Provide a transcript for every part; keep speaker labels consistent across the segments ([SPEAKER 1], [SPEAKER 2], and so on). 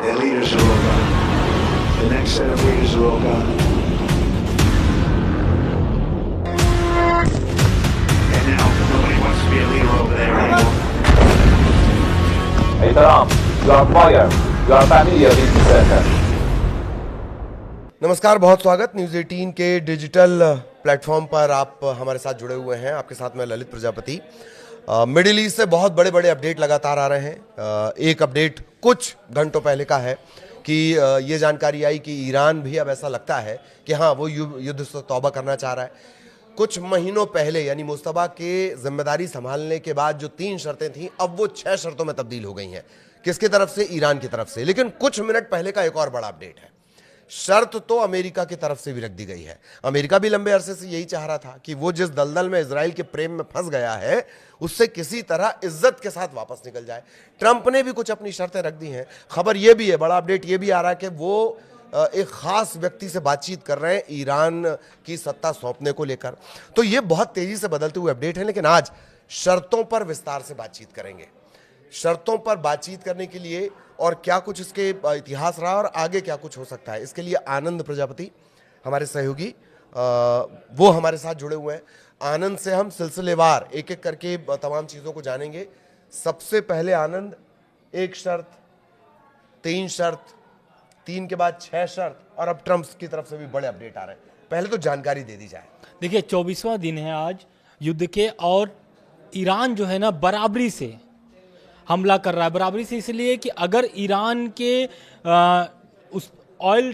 [SPEAKER 1] Their leaders are all gone. The next set of leaders are all gone. And now nobody wants to be a leader over there anymore.
[SPEAKER 2] Hey Taram, you are fired. You are familiar with this sentence.
[SPEAKER 3] नमस्कार, बहुत स्वागत news 18 के digital platform पर आप हमारे साथ जुड़े हुए हैं। आपके साथ मैं ललित प्रजापति। मिडिल ईस्ट से बहुत बड़े बड़े अपडेट लगातार आ रहे हैं। एक अपडेट कुछ घंटों पहले का है कि ये जानकारी आई कि ईरान भी अब ऐसा लगता है कि हाँ, वो युद्ध से तौबा करना चाह रहा है। कुछ महीनों पहले यानी मुस्तफा के जिम्मेदारी संभालने के बाद जो 3 शर्तें थीं, अब वो 6 शर्तों में तब्दील हो गई हैं। किसकी तरफ से? ईरान की तरफ से। लेकिन कुछ मिनट पहले का एक और बड़ा अपडेट है। शर्त तो अमेरिका की तरफ से भी रख दी गई है। अमेरिका भी लंबे अरसे से यही चाह रहा था कि वो जिस दलदल में इजराइल के प्रेम में फंस गया है, उससे किसी तरह इज्जत के साथ वापस निकल जाए। ट्रंप ने भी कुछ अपनी शर्तें रख दी हैं। खबर यह भी है, बड़ा अपडेट यह भी आ रहा है कि वो एक खास व्यक्ति से बातचीत कर रहे हैं ईरान की सत्ता सौंपने को लेकर। तो ये बहुत तेजी से बदलते हुए अपडेट है, लेकिन आज शर्तों पर विस्तार से बातचीत करेंगे। शर्तों पर बातचीत करने के लिए और क्या कुछ इसके इतिहास रहा और आगे क्या कुछ हो सकता है, इसके लिए आनंद प्रजापति हमारे सहयोगी वो हमारे साथ जुड़े हुए हैं। आनंद से हम सिलसिलेवार एक एक करके तमाम चीज़ों को जानेंगे। सबसे पहले आनंद, 1 शर्त, 3 शर्त, 3 के बाद 6 शर्त और अब ट्रंप की तरफ से भी बड़े अपडेट आ रहे हैं। पहले तो जानकारी दे दी जाए।
[SPEAKER 4] देखिए, 24वां दिन है आज युद्ध के और ईरान जो है ना बराबरी से हमला कर रहा है। बराबरी से इसलिए कि अगर ईरान के उस ऑयल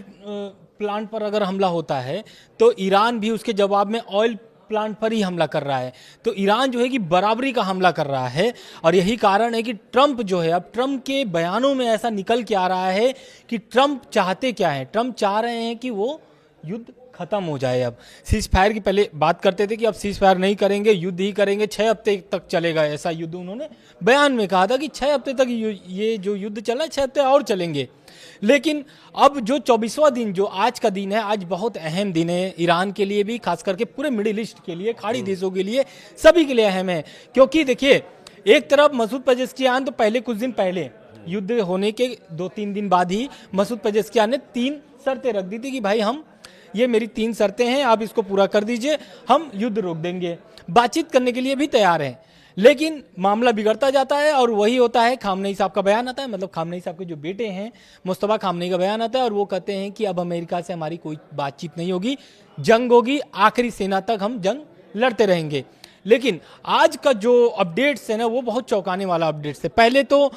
[SPEAKER 4] प्लांट पर अगर हमला होता है तो ईरान भी उसके जवाब में ऑयल प्लांट पर ही हमला कर रहा है। तो ईरान जो है कि बराबरी का हमला कर रहा है और यही कारण है कि ट्रंप जो है, अब ट्रंप के बयानों में ऐसा निकल के आ रहा है कि ट्रंप चाहते क्या है। ट्रंप चाह रहे हैं कि वो युद्ध खत्म हो जाए। अब सीज फायर की पहले बात करते थे कि अब सीज फायर नहीं करेंगे, युद्ध ही करेंगे, 6 हफ्ते तक चलेगा। ऐसा युद्ध उन्होंने बयान में कहा था कि 6 हफ्ते तक ये जो युद्ध चल रहा है 6 हफ्ते और चलेंगे। लेकिन अब जो 24वां दिन, जो आज का दिन है, आज बहुत अहम दिन है ईरान के लिए भी, खास करके पूरे मिडिल ईस्ट के लिए, खाड़ी देशों के लिए, सभी के लिए अहम है। क्योंकि देखिए, एक तरफ मसूद पेजेश्कियान तो पहले कुछ दिन पहले युद्ध होने के 2-3 दिन बाद ही मसूद पेजेश्कियान ने 3 शर्तें रख दी थी कि भाई ये मेरी 3 शर्तें हैं, आप इसको पूरा कर दीजिए, हम युद्ध रोक देंगे। बातचीत करने के लिए भी तैयार हैं। लेकिन मामला बिगड़ता जाता है और वही होता है, खामनेई साहब का बयान आता है, मतलब खामनेई साहब के जो बेटे हैं मुस्तफा खामनेई का बयान आता है और वो कहते हैं कि अब अमेरिका से हमारी कोई बातचीत नहीं होगी, जंग होगी, आखिरी सेना तक हम जंग लड़ते रहेंगे। लेकिन आज का जो अपडेट्स है ना, वो बहुत चौंकाने वाला अपडेट्स है। पहले तो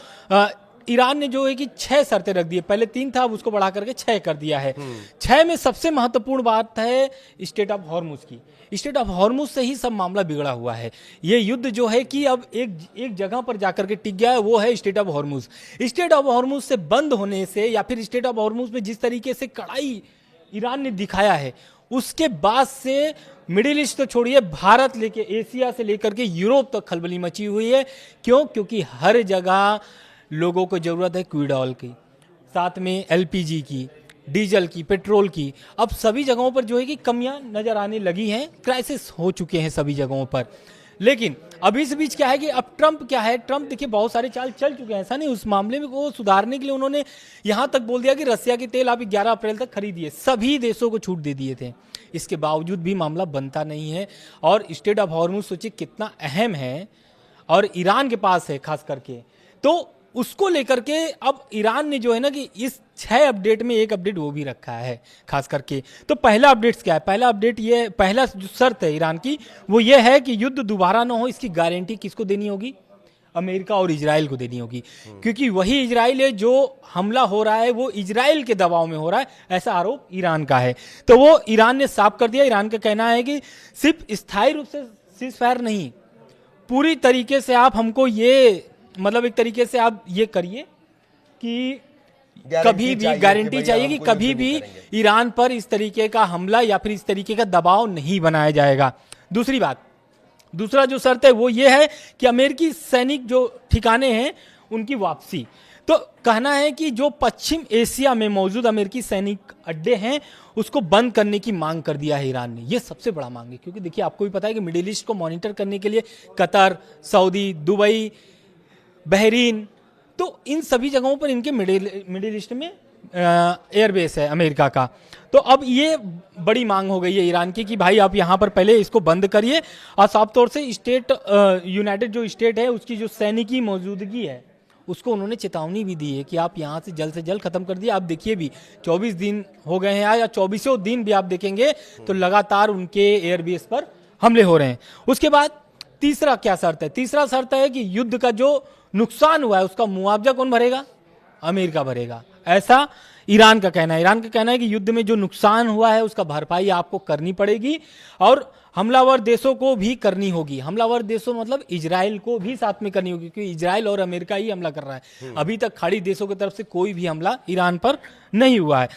[SPEAKER 4] ईरान ने जो है कि 6 शर्तें रख दी है। पहले 3 था, अब उसको बढ़ा करके 6 कर दिया है। 6 में सबसे महत्वपूर्ण बात है स्टेट ऑफ हॉर्मुज की। स्टेट ऑफ हॉर्मुज से ही सब मामला बिगड़ा हुआ है। ये युद्ध जो है कि अब एक जगह पर जाकर के टिक गया है, वो है state of Hormuz. State of Hormuz से बंद होने से या फिर स्टेट ऑफ हॉर्मुज में जिस तरीके से कड़ाई ईरान ने दिखाया है, उसके बाद से मिडिल ईस्ट तो छोड़िए, भारत लेके एशिया से लेकर के यूरोप तक खलबली मची हुई है। क्यों? क्योंकि हर जगह लोगों को जरूरत है क्रूड ऑयल की, साथ में एलपीजी की, डीजल की, पेट्रोल की। अब सभी जगहों पर जो है कि कमियां नजर आने लगी हैं, क्राइसिस हो चुके हैं सभी जगहों पर। लेकिन अभी इस बीच क्या है कि अब ट्रंप क्या है, ट्रंप देखिए बहुत सारे चाल चल चुके हैं। ऐसा नहीं, उस मामले में वो सुधारने के लिए उन्होंने यहां तक बोल दिया कि रसिया की तेल आप 11 अप्रैल तक खरीदिए। सभी देशों को छूट दे दिए थे। इसके बावजूद भी मामला बनता नहीं है और स्टेट ऑफ हॉर्मुज सोचिए कितना अहम है और ईरान के पास है खास करके। तो उसको लेकर के अब ईरान ने जो है ना कि इस 6 अपडेट में एक अपडेट वो भी रखा है खास करके। तो पहला अपडेट क्या है? पहला अपडेट ये, पहला जो शर्त है ईरान की वो ये है कि युद्ध दोबारा ना हो। इसकी गारंटी किसको देनी होगी? अमेरिका और इजराइल को देनी होगी। क्योंकि वही इजराइल है जो हमला हो रहा है, वो इजराइल के दबाव में हो रहा है, ऐसा आरोप ईरान का है। तो वो ईरान ने साफ कर दिया। ईरान का कहना है कि सिर्फ स्थायी रूप से सीज फायर नहीं, पूरी तरीके से आप हमको ये, मतलब एक तरीके से आप ये करिए कि कभी भी गारंटी चाहिए कि कभी भी ईरान पर इस तरीके का हमला या फिर इस तरीके का दबाव नहीं बनाया जाएगा। दूसरी बात, दूसरा जो शर्त है वो ये है कि अमेरिकी सैनिक जो ठिकाने हैं उनकी वापसी। तो कहना है कि जो पश्चिम एशिया में मौजूद अमेरिकी सैनिक अड्डे हैं उसको बंद करने की मांग कर दिया है ईरान ने। यह सबसे बड़ा मांग है, क्योंकि देखिए आपको भी पता है कि मिडिल ईस्ट को मॉनिटर करने के लिए कतर, सऊदी, दुबई, बहरीन, तो इन सभी जगहों पर इनके मिडिल ईस्ट में एयरबेस है अमेरिका का। तो अब ये बड़ी मांग हो गई है ईरान की कि भाई आप यहाँ पर पहले इसको बंद करिए, और साफ तौर से स्टेट यूनाइटेड जो स्टेट है उसकी जो सैनिकी मौजूदगी है उसको उन्होंने चेतावनी भी दी है कि आप यहाँ से जल्द खत्म कर दिए। आप देखिए भी 24 दिन हो गए हैं या 24वें दिन भी आप देखेंगे तो लगातार उनके एयरबेस पर हमले हो रहे हैं। उसके बाद तीसरा क्या शर्त है? तीसरा शर्त है कि युद्ध का जो नुकसान हुआ है उसका मुआवजा कौन भरेगा? अमेरिका भरेगा, ऐसा ईरान का कहना है। ईरान का कहना है कि युद्ध में जो नुकसान हुआ है उसका भरपाई आपको करनी पड़ेगी और हमलावर देशों को भी करनी होगी। हमलावर देशों मतलब इजराइल को भी साथ में करनी होगी, क्योंकि इजराइल और अमेरिका ही हमला कर रहा है। अभी तक खाड़ी देशों की तरफ से कोई भी हमला ईरान पर नहीं हुआ है।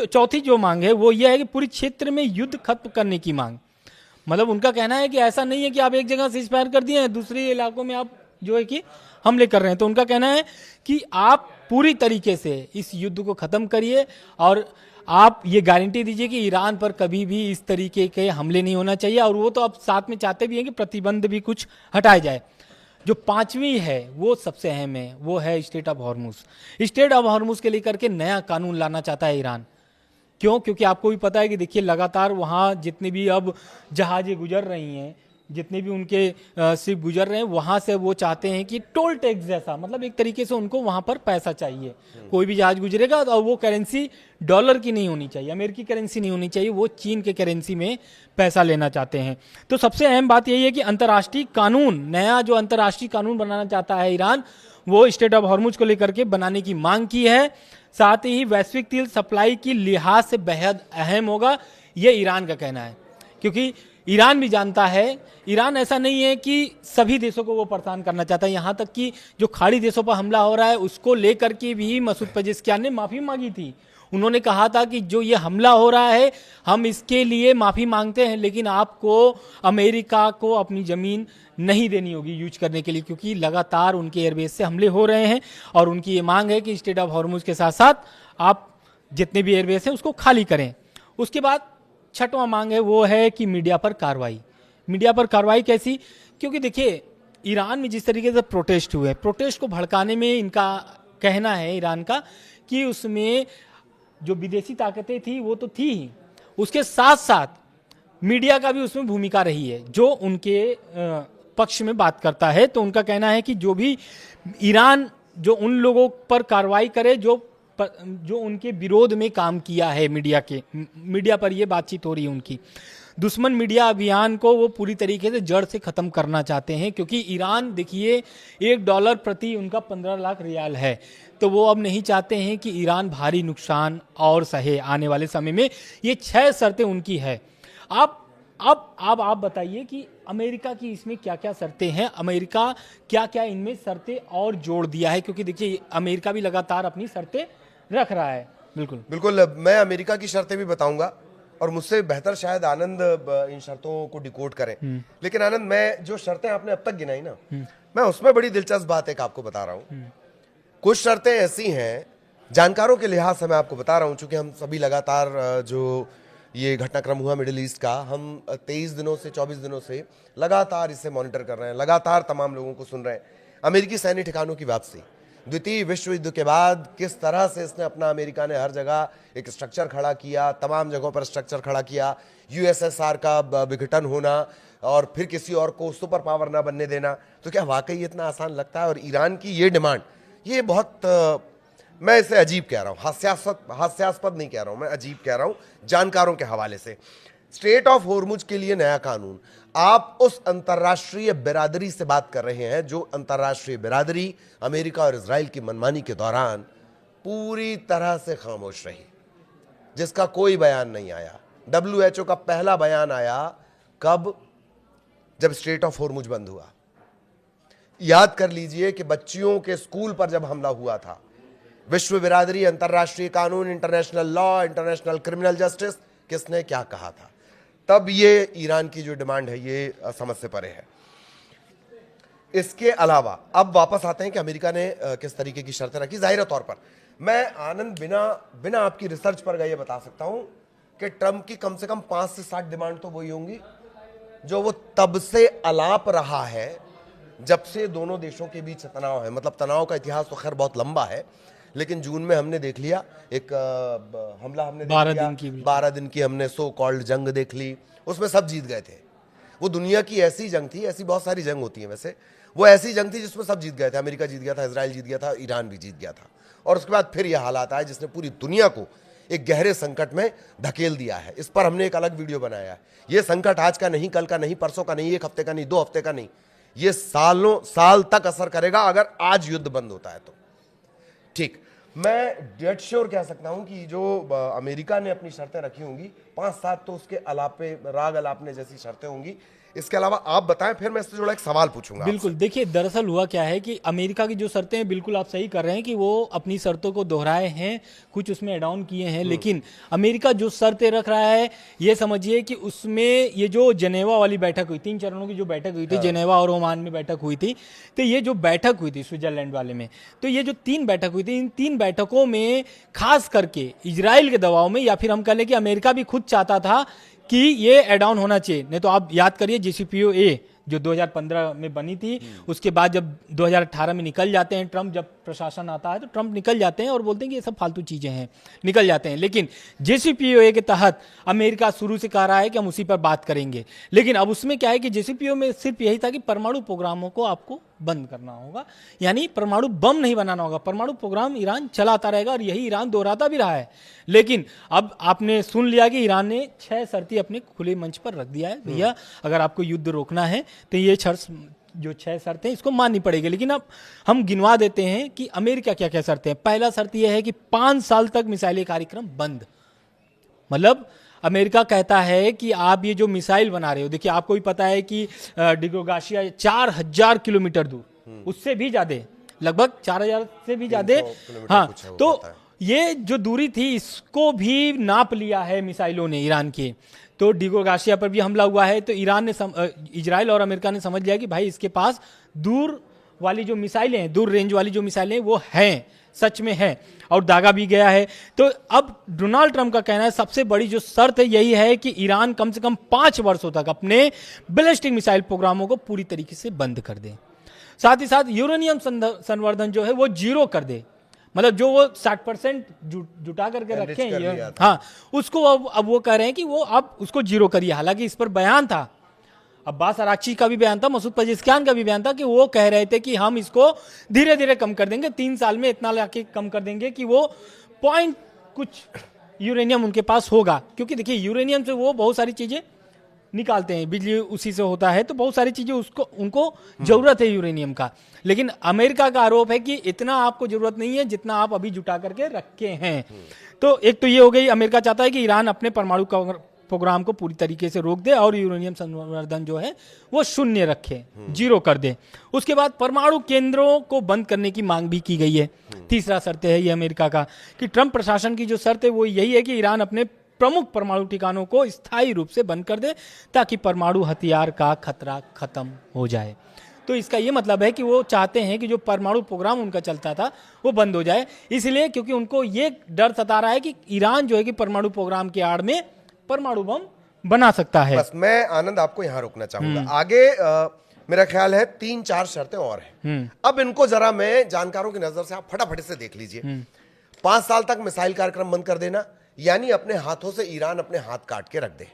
[SPEAKER 4] चौथी जो मांग है वो ये है कि पूरी क्षेत्र में युद्ध खत्म करने की मांग। मतलब उनका कहना है कि ऐसा नहीं है कि आप एक जगह सीज फायर कर दिए हैं, दूसरे इलाकों में आप जो है कि हमले कर रहे हैं। तो उनका कहना है कि आप पूरी तरीके से इस युद्ध को खत्म करिए और आप ये गारंटी दीजिए कि ईरान पर कभी भी इस तरीके के हमले नहीं होना चाहिए। और वो तो अब साथ में चाहते भी हैं कि प्रतिबंध भी कुछ हटाए जाए। जो पांचवी है वो सबसे अहम है, वो है state of Hormuz. State of Hormuz के लेकर के नया कानून लाना चाहता है ईरान। क्यों? क्योंकि आपको भी पता है कि देखिए लगातार वहाँ जितने भी अब जहाजें गुजर रही हैं, जितने भी उनके शिप गुजर रहे हैं, वहां से वो चाहते हैं कि टोल टैक्स जैसा, मतलब एक तरीके से उनको वहां पर पैसा चाहिए। कोई भी जहाज गुजरेगा तो वो करेंसी डॉलर की नहीं होनी चाहिए, अमेरिकी करेंसी नहीं होनी चाहिए, वो चीन के करेंसी में पैसा लेना चाहते हैं। तो सबसे अहम बात यही है कि अंतर्राष्ट्रीय कानून, नया जो अंतर्राष्ट्रीय कानून बनाना चाहता है ईरान, वो स्टेट ऑफ हॉर्मुज को लेकर के बनाने की मांग की है। साथ ही वैश्विक तेल सप्लाई की लिहाज से बेहद अहम होगा, ये ईरान का कहना है। क्योंकि ईरान भी जानता है, ईरान ऐसा नहीं है कि सभी देशों को वो परेशान करना चाहता है। यहाँ तक कि जो खाड़ी देशों पर हमला हो रहा है उसको लेकर के भी मसूद पेजेश्कियान ने माफ़ी मांगी थी। उन्होंने कहा था कि जो ये हमला हो रहा है हम इसके लिए माफ़ी मांगते हैं, लेकिन आपको अमेरिका को अपनी ज़मीन नहीं देनी होगी यूज करने के लिए, क्योंकि लगातार उनके एयरबेस से हमले हो रहे हैं। और उनकी ये मांग है कि स्टेट ऑफ हॉर्मुज के साथ साथ आप जितने भी एयरबेस हैं उसको खाली करें। उसके बाद छठवां मांग है वो है कि मीडिया पर कार्रवाई। मीडिया पर कार्रवाई कैसी? क्योंकि देखिए ईरान में जिस तरीके से प्रोटेस्ट हुए, प्रोटेस्ट को भड़काने में इनका कहना है ईरान का कि उसमें जो विदेशी ताकतें थी वो तो थी ही, उसके साथ साथ मीडिया का भी उसमें भूमिका रही है जो उनके पक्ष में बात करता है। तो उनका कहना है कि जो भी ईरान जो उन लोगों पर कार्रवाई करे जो उनके विरोध में काम किया है, मीडिया पर ये बातचीत हो रही है उनकी। दुश्मन मीडिया अभियान को वो पूरी तरीके से जड़ से खत्म करना चाहते हैं, क्योंकि ईरान देखिए $1 प्रति उनका 15 लाख रियाल है। तो वो अब नहीं चाहते हैं कि ईरान भारी नुकसान और सहे आने वाले समय में। ये 6 शर्तें उनकी है। अब आप बताइए कि अमेरिका की इसमें क्या क्या शर्तें हैं, अमेरिका क्या क्या इनमें शर्तें और जोड़ दिया है, क्योंकि देखिए अमेरिका भी लगातार अपनी शर्तें रख रहा है। बिल्कुल
[SPEAKER 3] मैं अमेरिका की शर्तें भी बताऊंगा और मुझसे बेहतर शायद आनंद इन शर्तों को डिकोड करें। लेकिन आनंद, मैं जो शर्तें आपने अब तक गिनाई ना, मैं उसमें बड़ी दिलचस्प बात एक आपको बता रहा हूं। कुछ शर्तें ऐसी हैं, जानकारों के लिहाज से मैं आपको बता रहा हूं, चूंकि हम सभी लगातार जो ये घटनाक्रम हुआ मिडिल ईस्ट का, हम 23 दिनों से 24 दिनों से लगातार इसे मॉनिटर कर रहे हैं, लगातार तमाम लोगों को सुन रहे हैं। अमेरिकी सैन्य ठिकानों की वापसी, द्वितीय विश्व युद्ध के बाद किस तरह से इसने अपना, अमेरिका ने हर जगह एक स्ट्रक्चर खड़ा किया, तमाम जगहों पर स्ट्रक्चर खड़ा किया, यूएसएसआर का विघटन होना और फिर किसी और को सुपर पावर ना बनने देना। तो क्या वाकई इतना आसान लगता है? और ईरान की ये डिमांड, ये बहुत मैं इसे अजीब कह रहा हूं, हास्यास्पद नहीं कह रहा हूं, मैं अजीब कह रहा हूं जानकारों के हवाले से। स्टेट ऑफ हॉर्मुज के लिए नया कानून, आप उस अंतर्राष्ट्रीय बिरादरी से बात कर रहे हैं जो अंतर्राष्ट्रीय बिरादरी अमेरिका और इजराइल की मनमानी के दौरान पूरी तरह से खामोश रही, जिसका कोई बयान नहीं आया। WHO का पहला बयान आया कब? जब स्टेट ऑफ हॉर्मुज बंद हुआ। याद कर लीजिए कि बच्चियों के स्कूल पर जब हमला हुआ था, विश्व बिरादरी, अंतर्राष्ट्रीय कानून, international law, international criminal justice, किसने क्या कहा था? तब ये ईरान की जो डिमांड है ये समझ से परे है। इसके अलावा अब वापस आते हैं कि अमेरिका ने किस तरीके की शर्तें रखी। जाहिर तौर पर मैं आनंद बिना आपकी रिसर्च पर गए बता सकता हूं कि ट्रंप की कम से कम 5 से 7 डिमांड तो वही होंगी जो वो तब से अलाप रहा है जब से दोनों देशों के बीच तनाव है, मतलब तनाव का इतिहास तो खैर बहुत लंबा है, लेकिन जून में हमने देख लिया एक हमला, हमने देख
[SPEAKER 4] 12
[SPEAKER 3] लिया,
[SPEAKER 4] दिन की
[SPEAKER 3] 12 दिन की हमने सो कॉल्ड जंग देख ली, उसमें सब जीत गए थे। वो दुनिया की ऐसी जंग थी, ऐसी बहुत सारी जंग होती है वैसे, वो ऐसी जंग थी जिसमें सब जीत गए थे। अमेरिका जीत गया था, इजराइल जीत गया था, ईरान भी जीत गया था, और उसके बाद फिर यह हालात आए जिसने पूरी दुनिया को एक गहरे संकट में धकेल दिया है। इस पर हमने एक अलग वीडियो बनाया है। ये संकट आज का नहीं, कल का नहीं, परसों का नहीं, एक हफ्ते का नहीं, 2 हफ्ते का नहीं, ये सालों साल तक असर करेगा अगर आज युद्ध बंद होता है तो। ठीक, मैं डेड श्योर कह सकता हूं कि जो अमेरिका ने अपनी शर्तें रखी होंगी 5-7 तो उसके अलापे राग अलापने जैसी शर्तें होंगी। इसके अलावा आप बताएं, फिर मैं इससे जुड़ा एक सवाल पूछूंगा।
[SPEAKER 4] बिल्कुल, देखिए दरअसल हुआ क्या है कि अमेरिका की जो शर्तें हैं, बिल्कुल आप सही कर रहे हैं कि वो अपनी शर्तों को दोहराए हैं, कुछ उसमें एड ऑन किए हैं, लेकिन अमेरिका जो शर्तें रख रहा है ये समझिए कि उसमें ये जो जनेवा वाली बैठक हुई, 3 चरणों की जो बैठक हुई थी, जनेवा और ओमान में बैठक हुई थी, तो ये जो बैठक हुई थी स्विट्जरलैंड वाले में, तो ये जो 3 बैठक हुई थी, इन 3 बैठकों में खास करके इजराइल के दबाव में, या फिर हम कह लें कि अमेरिका भी खुद चाहता था कि ये एड ऑन होना चाहिए। नहीं तो आप याद करिए JCPOA जो 2015 में बनी थी, उसके बाद जब 2018 में निकल जाते हैं ट्रंप, जब प्रशासन आता है तो ट्रंप निकल जाते हैं और बोलते हैं कि ये सब फालतू चीजें हैं, निकल जाते हैं। लेकिन JCPOA के तहत अमेरिका शुरू से कह रहा है कि हम उसी पर बात करेंगे, लेकिन अब उसमें क्या है कि JCPOA में सिर्फ यही था कि परमाणु प्रोग्रामों को आपको बंद करना होगा, यानी परमाणु बम नहीं बनाना होगा, परमाणु प्रोग्राम ईरान चलाता रहेगा, और यही ईरान दोहराता भी रहा है। लेकिन अब आपने सुन लिया कि ईरान ने 6 शर्तें अपने खुले मंच पर रख दिया है, भैया अगर आपको युद्ध रोकना है तो ये जो 6 शर्तें इसको माननी पड़ेगी। लेकिन अब हम गिनवा देते हैं कि अमेरिका क्या क्या शर्तें हैं। पहला शर्त यह है कि 5 साल तक मिसाइली कार्यक्रम बंद, मतलब अमेरिका कहता है कि आप ये जो मिसाइल बना रहे हो, देखिए आपको भी पता है कि डिग्रोगाशिया 4000 किलोमीटर दूर, उससे भी ज्यादा, लगभग 4000 से भी ज्यादा, हाँ, तो ये जो दूरी थी इसको भी नाप लिया है मिसाइलों ने ईरान के। तो डिग्रोगाशिया पर भी हमला हुआ है, तो ईरान ने इजराइल और अमेरिका ने समझ लिया कि भाई इसके पास दूर वाली जो मिसाइलें हैं, दूर रेंज वाली जो मिसाइलें वो हैं, सच में है, और दागा भी गया है। तो अब डोनाल्ड ट्रंप का कहना है सबसे बड़ी जो शर्त है यही है कि ईरान कम से कम 5 वर्षों तक अपने बैलिस्टिक मिसाइल प्रोग्रामों को पूरी तरीके से बंद कर दे। साथ ही साथ यूरेनियम संवर्धन जो है वो 0 कर दे, मतलब जो वो 60% जुटा करके रखे हैं, हाँ, उसको अब वो कह रहे हैं कि वो अब उसको 0 करिए। हालांकि इस पर बयान था, अब्बास अराक्ची का भी बयान था, मसूद पजेश्कियान का भी बयान था कि वो कह रहे थे कि हम इसको धीरे धीरे कम कर देंगे, 3 साल में इतना लाके कम कर देंगे कि वो पॉइंट कुछ यूरेनियम उनके पास होगा। क्योंकि देखिए यूरेनियम से वो बहुत सारी चीजें निकालते हैं, बिजली उसी से होता है, तो बहुत सारी चीजें उसको उनको जरूरत है यूरेनियम का। लेकिन अमेरिका का आरोप है कि इतना आपको जरूरत नहीं है जितना आप अभी जुटा करके रखे हैं। तो एक तो ये हो गई, अमेरिका चाहता है कि ईरान अपने परमाणु प्रोग्राम को पूरी तरीके से रोक दे और यूरेनियम संवर्धन जो है वो 0 रखे, 0 कर दे। उसके बाद परमाणु केंद्रों को बंद करने की मांग भी की गई है। तीसरा शर्त है ये अमेरिका का कि ट्रंप प्रशासन की जो शर्त है वो यही है कि ईरान अपने प्रमुख परमाणु ठिकानों को स्थायी रूप से बंद कर दे ताकि परमाणु हथियार का खतरा खत्म हो जाए। तो इसका ये मतलब है कि वो चाहते हैं कि जो परमाणु प्रोग्राम उनका चलता था वो बंद हो जाए, इसलिए क्योंकि उनको ये डर सता रहा है कि ईरान जो है कि परमाणु प्रोग्राम के आड़ में परमाणु बम बना सकता है।
[SPEAKER 3] बस मैं आनंद आपको यहां रोकना चाहूंगा, आगे मेरा ख्याल है 3-4 शर्तें और हैं। अब इनको जरा मैं जानकारों की नजर से आप फटाफट से देख लीजिए। 5 साल तक मिसाइल कार्यक्रम बंद कर देना, यानी अपने हाथों से ईरान अपने हाथ काट के रख दे।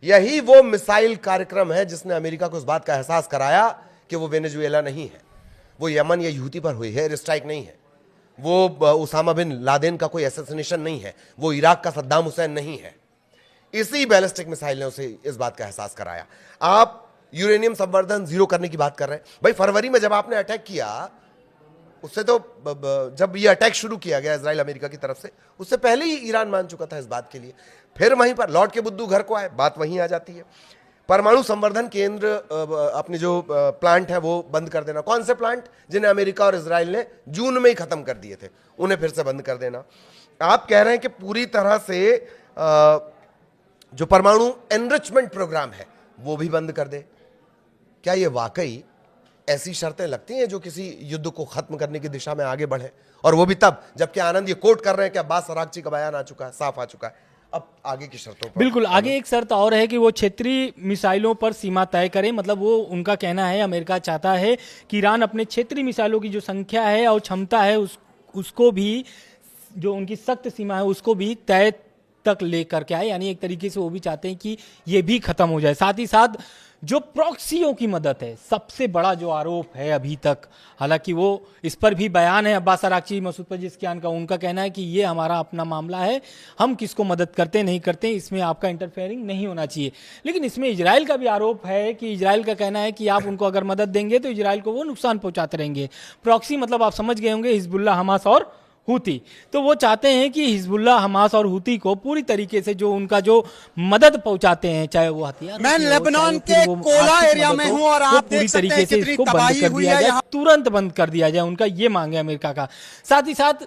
[SPEAKER 3] यही वो मिसाइल कार्यक्रम है जिसने अमेरिका को इस बात का एहसास कराया कि वो वेनेजुएला नहीं है, वो यमन या यूती पर हुई है स्ट्राइक नहीं है, वो उसामा बिन लादेन का कोई असैसिनेशन नहीं है, वो इराक का सद्दाम हुसैन नहीं है। इसी बैलिस्टिक मिसाइल ने उसे इस बात का एहसास कराया। आप यूरेनियम संवर्धन 0 करने की बात कर रहे हैं। भाई फरवरी में जब आपने अटैक किया, उससे तो जब ये अटैक शुरू किया गया इजराइल अमेरिका की तरफ से, उससे पहले ही ईरान मान चुका था इस बात के लिए। फिर वहीं पर लौट के बुद्धू घर को आए, बात वहीं आ जाती है। परमाणु संवर्धन केंद्र अपने जो प्लांट है वो बंद कर देना। कौन से प्लांट? जिन्हें अमेरिका और इजराइल ने जून में ही खत्म कर दिए थे, उन्हें फिर से बंद कर देना। आप कह रहे हैं कि पूरी तरह से जो परमाणु एनरिचमेंट प्रोग्राम है वो भी बंद कर दे। क्या ये वाकई ऐसी शर्तें लगती हैं जो किसी युद्ध को खत्म करने की दिशा में आगे बढ़े? और वो भी तब जबकि आनंद ये कोट कर रहे हैं कि अब्बास अराक्ची का बयान आ चुका है, साफ आ चुका है, अब आगे की शर्तों पर
[SPEAKER 4] बिल्कुल, आगे एक शर्त और है कि वो क्षेत्रीय मिसाइलों पर सीमा तय करे। मतलब वो उनका कहना है, अमेरिका चाहता है कि ईरान अपने क्षेत्रीय मिसाइलों की जो संख्या है और क्षमता है उसको भी, जो उनकी सख्त सीमा है उसको भी तय तक लेकर के आए। यानी एक तरीके से वो भी चाहते हैं कि ये भी खत्म हो जाए। साथ ही साथ जो प्रॉक्सियों की मदद है, सबसे बड़ा जो आरोप है अभी तक, हालांकि वो इस पर भी बयान है अब्बास अराक्ची, मसूद पेजेश्कियान का, उनका कहना है कि ये हमारा अपना मामला है, हम किसको मदद करते नहीं करते इसमें आपका इंटरफेयरिंग नहीं होना चाहिए। लेकिन इसमें इजराइल का भी आरोप है कि इजराइल का कहना है कि आप उनको अगर मदद देंगे तो इजराइल को वो नुकसान पहुंचाते रहेंगे। प्रॉक्सी मतलब आप समझ गए होंगे, हिजबुल्लाह, हमास और हूती। तो वो चाहते हैं कि हिजबुल्लाह, हमास और हूती को पूरी तरीके से जो उनका जो मदद पहुंचाते हैं, चाहे वो हथियार,
[SPEAKER 5] मैं लेबनान के कोला एरिया में हूं और आप देख सकते हैं कितनी तबाही हुई है यहाँ।
[SPEAKER 4] तुरंत बंद कर दिया जाए, उनका ये मांग है अमेरिका का। साथ ही साथ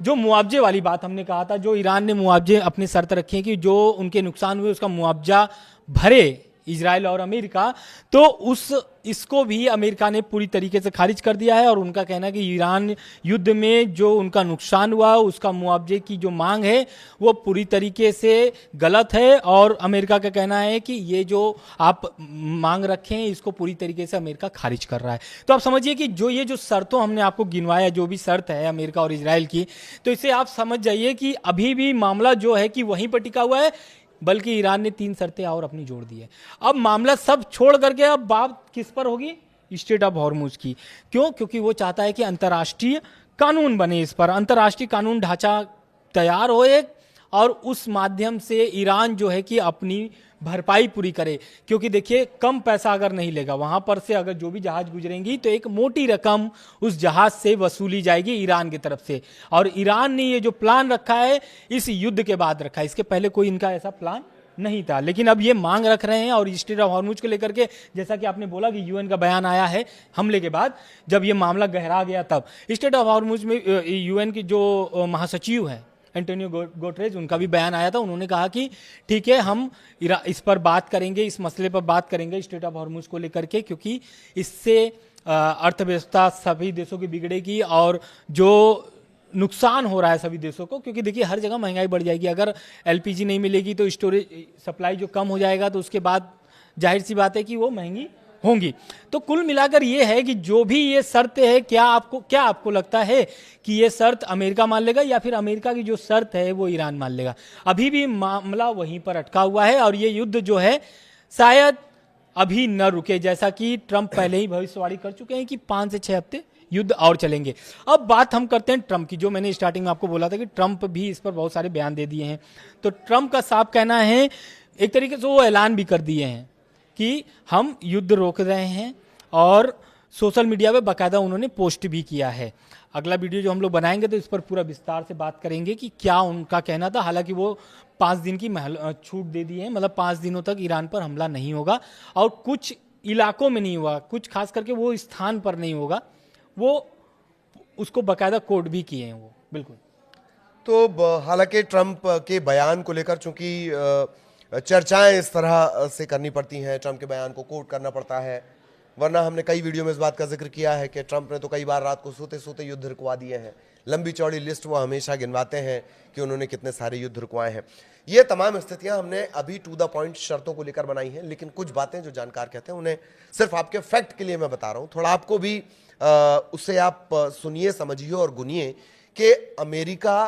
[SPEAKER 4] जो मुआवजे वाली बात हमने कहा था, जो ईरान ने मुआवजे अपनी शर्त रखी है कि जो उनके नुकसान हुए उसका मुआवजा भरे इजराइल और अमेरिका, तो इसको भी अमेरिका ने पूरी तरीके से खारिज कर दिया है। और उनका कहना है कि ईरान युद्ध में जो उनका नुकसान हुआ उसका मुआवजे की जो मांग है वो पूरी तरीके से गलत है। और अमेरिका का कहना है कि ये जो आप मांग रखे हैं इसको पूरी तरीके से अमेरिका खारिज कर रहा है। तो आप समझिए कि जो ये जो शर्तों हमने आपको गिनवाया, जो भी शर्त है अमेरिका और इजराइल की, तो इसे आप समझ जाइए कि अभी भी मामला जो है कि वहीं पर टिका हुआ है, बल्कि ईरान ने 3 शर्तें और अपनी जोड़ दी है। अब मामला सब छोड़ करके अब बात किस पर होगी? स्ट्रेट ऑफ हॉर्मुज की। क्यों? क्योंकि वो चाहता है कि अंतर्राष्ट्रीय कानून बने, इस पर अंतर्राष्ट्रीय कानून ढांचा तैयार हो एक, और उस माध्यम से ईरान जो है कि अपनी भरपाई पूरी करे। क्योंकि देखिए, कम पैसा अगर नहीं लेगा, वहां पर से अगर जो भी जहाज गुजरेंगी तो एक मोटी रकम उस जहाज से वसूली जाएगी ईरान की तरफ से। और ईरान ने ये जो प्लान रखा है इस युद्ध के बाद रखा है, इसके पहले कोई इनका ऐसा प्लान नहीं था। लेकिन अब ये मांग रख रहे हैं। और स्ट्रेट ऑफ हॉर्मुज को लेकर के, जैसा कि आपने बोला कि यूएन का बयान आया है हमले के बाद, जब ये मामला गहरा गया, तब स्ट्रेट ऑफ हॉर्मुज में यूएन की जो महासचिव है एंटोनियो गुटेरेस, उनका भी बयान आया था। उन्होंने कहा कि ठीक है, हम इस पर बात करेंगे, इस मसले पर बात करेंगे स्ट्रेट ऑफ हॉर्मुज को लेकर के, क्योंकि इससे अर्थव्यवस्था सभी देशों की बिगड़ेगी और जो नुकसान हो रहा है सभी देशों को। क्योंकि देखिए, हर जगह महंगाई बढ़ जाएगी। अगर एलपीजी नहीं मिलेगी तो स्टोरेज सप्लाई जो कम हो जाएगा, तो उसके बाद जाहिर सी बात है कि वो महंगी होंगी। तो कुल मिलाकर ये है कि जो भी ये शर्त है, क्या आपको लगता है कि ये शर्त अमेरिका मान लेगा या फिर अमेरिका की जो शर्त है वो ईरान मान लेगा? अभी भी मामला वहीं पर अटका हुआ है और ये युद्ध जो है शायद अभी न रुके, जैसा कि ट्रंप पहले ही भविष्यवाणी कर चुके हैं कि 5 से 6 हफ्ते युद्ध और चलेंगे। अब बात हम करते हैं ट्रंप की, जो मैंने स्टार्टिंग में आपको बोला था कि ट्रंप भी इस पर बहुत सारे बयान दे दिए हैं। तो ट्रंप का साफ कहना है, एक तरीके से वो ऐलान भी कर दिए हैं कि हम युद्ध रोक रहे हैं, और सोशल मीडिया पे बाकायदा उन्होंने पोस्ट भी किया है। अगला वीडियो जो हम लोग बनाएंगे तो इस पर पूरा विस्तार से बात करेंगे कि क्या उनका कहना था। हालांकि वो 5 दिन की छूट दे दी है, मतलब 5 दिनों तक ईरान पर हमला नहीं होगा और कुछ इलाकों में नहीं होगा, कुछ खास करके वो स्थान पर नहीं होगा, वो उसको बाकायदा कोड भी किए हैं वो। बिल्कुल।
[SPEAKER 3] तो हालांकि ट्रंप के बयान को लेकर चूंकि चर्चाएं इस तरह से करनी पड़ती हैं, ट्रंप के बयान को कोट करना पड़ता है, वरना हमने कई वीडियो में इस बात का जिक्र किया है कि ट्रंप ने तो कई बार रात को सोते सोते युद्ध रुकवा दिए हैं। लंबी चौड़ी लिस्ट वो हमेशा गिनवाते हैं कि उन्होंने कितने सारे युद्ध रुकवाए हैं। ये तमाम स्थितियां हमने अभी टू द पॉइंट शर्तों को लेकर बनाई हैं, लेकिन कुछ बातें जो जानकार कहते हैं उन्हें सिर्फ आपके फैक्ट के लिए मैं बता रहा हूं, थोड़ा आपको भी उससे आप सुनिए, समझिए और गुनिए कि अमेरिका,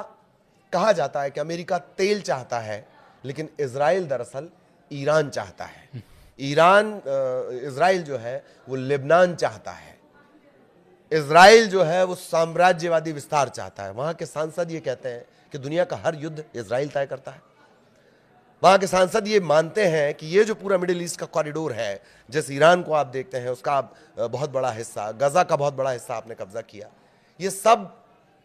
[SPEAKER 3] कहा जाता है कि अमेरिका तेल चाहता है, लेकिन इजराइल दरअसल ईरान चाहता है। इजराइल जो है वो लेबनान चाहता है, इजराइल जो है वो साम्राज्यवादी विस्तार चाहता है। वहां के सांसद ये कहते हैं कि दुनिया का हर युद्ध इजराइल तय करता है। वहां के सांसद ये मानते हैं कि ये जो पूरा मिडिल ईस्ट का कॉरिडोर है, जिस ईरान को आप देखते हैं उसका बहुत बड़ा हिस्सा, गजा का बहुत बड़ा हिस्सा आपने कब्जा किया, ये सब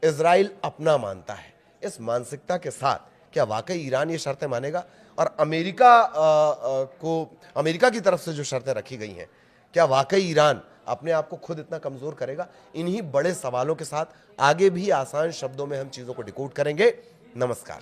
[SPEAKER 3] इजराइल अपना मानता है। इस मानसिकता के साथ क्या वाकई ईरान ये शर्तें मानेगा? और अमेरिका की तरफ से जो शर्तें रखी गई हैं, क्या वाकई ईरान अपने आप को खुद इतना कमजोर करेगा? इन्हीं बड़े सवालों के साथ आगे भी आसान शब्दों में हम चीजों को डिकोड करेंगे। नमस्कार।